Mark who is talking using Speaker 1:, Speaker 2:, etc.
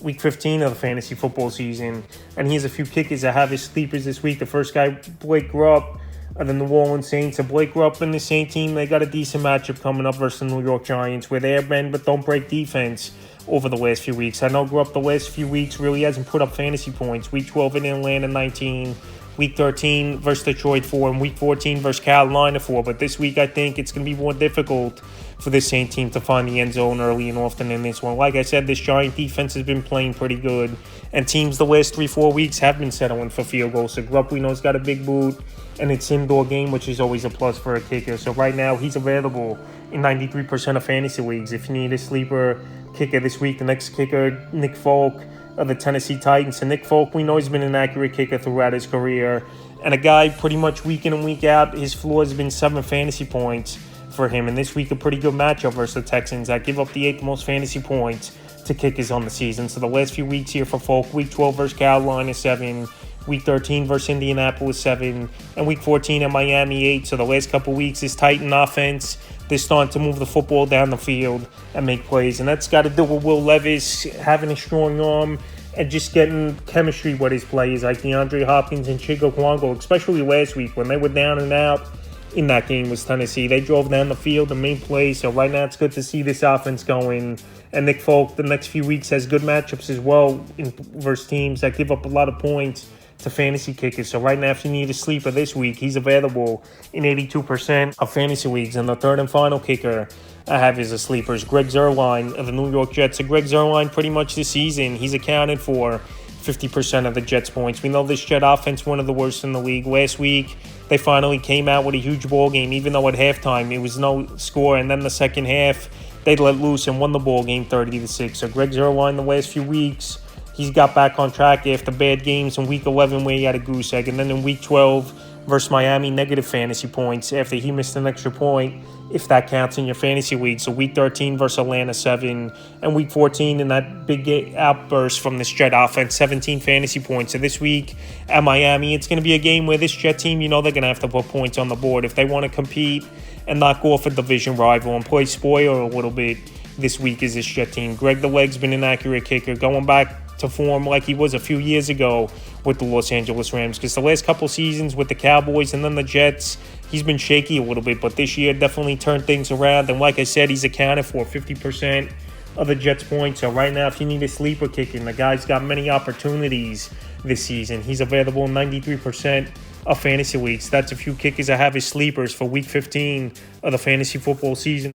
Speaker 1: week 15 of the fantasy football season. And here's a few kickers that have his sleepers this week. The first guy, Blake Grupp of the New Orleans Saints. So Blake Grupp and the Saint team, they got a decent matchup coming up versus the New York Giants, where they're bend but don't break defense over the last few weeks. I know Grupp the last few weeks really hasn't put up fantasy points. Week 12 in Atlanta, 19. Week 13 versus Detroit, 4. And Week 14 versus Carolina, 4. But this week, I think it's going to be more difficult for this Saint team to find the end zone early and often in this one. Like I said, this Giant defense has been playing pretty good. And teams the last 3-4 weeks have been settling for field goals. So Grupp, we know, has got a big boot. And it's indoor game, which is always a plus for a kicker. So right now, he's available in 93% of fantasy leagues. If you need a sleeper kicker this week, the next kicker, Nick Folk of the Tennessee Titans. And Nick Folk, we know he's been an accurate kicker throughout his career. And a guy pretty much week in and week out, his floor has been 7 fantasy points for him. And this week, a pretty good matchup versus the Texans that give up the 8th most fantasy points to kickers on the season. So the last few weeks here for Folk, Week 12 versus Carolina, 7. Week 13 versus Indianapolis, 7. And Week 14 at Miami, 8. So the last couple weeks, this Titan offense, they're starting to move the football down the field and make plays. And that's got to do with Will Levis having a strong arm and just getting chemistry with his players like DeAndre Hopkins and Chico Kwango, especially last week when they were down and out in that game with Tennessee. They drove down the field and made plays. So right now it's good to see this offense going. And Nick Folk, the next few weeks, has good matchups as well versus teams that give up a lot of points to fantasy kickers. So right now, if you need a sleeper this week, he's available in 82% of fantasy leagues. And the third and final kicker I have as a sleeper is Greg Zuerlein of the New York Jets. So Greg Zuerlein, pretty much this season, he's accounted for 50% of the Jets' points. We know this Jet offense, one of the worst in the league. Last week, they finally came out with a huge ball game, even though at halftime it was no score. And then the second half, they let loose and won the ball game 30-6. So Greg Zuerlein, the last few weeks, he's got back on track after bad games in Week 11 where he had a goose egg. And then in Week 12 versus Miami, negative fantasy points after he missed an extra point, if that counts in your fantasy league. So Week 13 versus Atlanta, 7. And Week 14 in that big outburst from this Jet offense, 17 fantasy points. So this week at Miami, it's going to be a game where this Jet team, you know they're going to have to put points on the board if they want to compete and knock off a division rival and play spoiler a little bit this week is this Jet team. Greg the Leg's been an accurate kicker, going back to form like he was a few years ago with the Los Angeles Rams, because the last couple seasons with the Cowboys and then the Jets, he's been shaky a little bit, but this year definitely turned things around. And like I said, he's accounted for 50% of the Jets' points. So right now, if you need a sleeper kicker, the guy's got many opportunities this season. He's available in 93% of fantasy leagues. That's a few kickers I have as sleepers for Week 15 of the fantasy football season.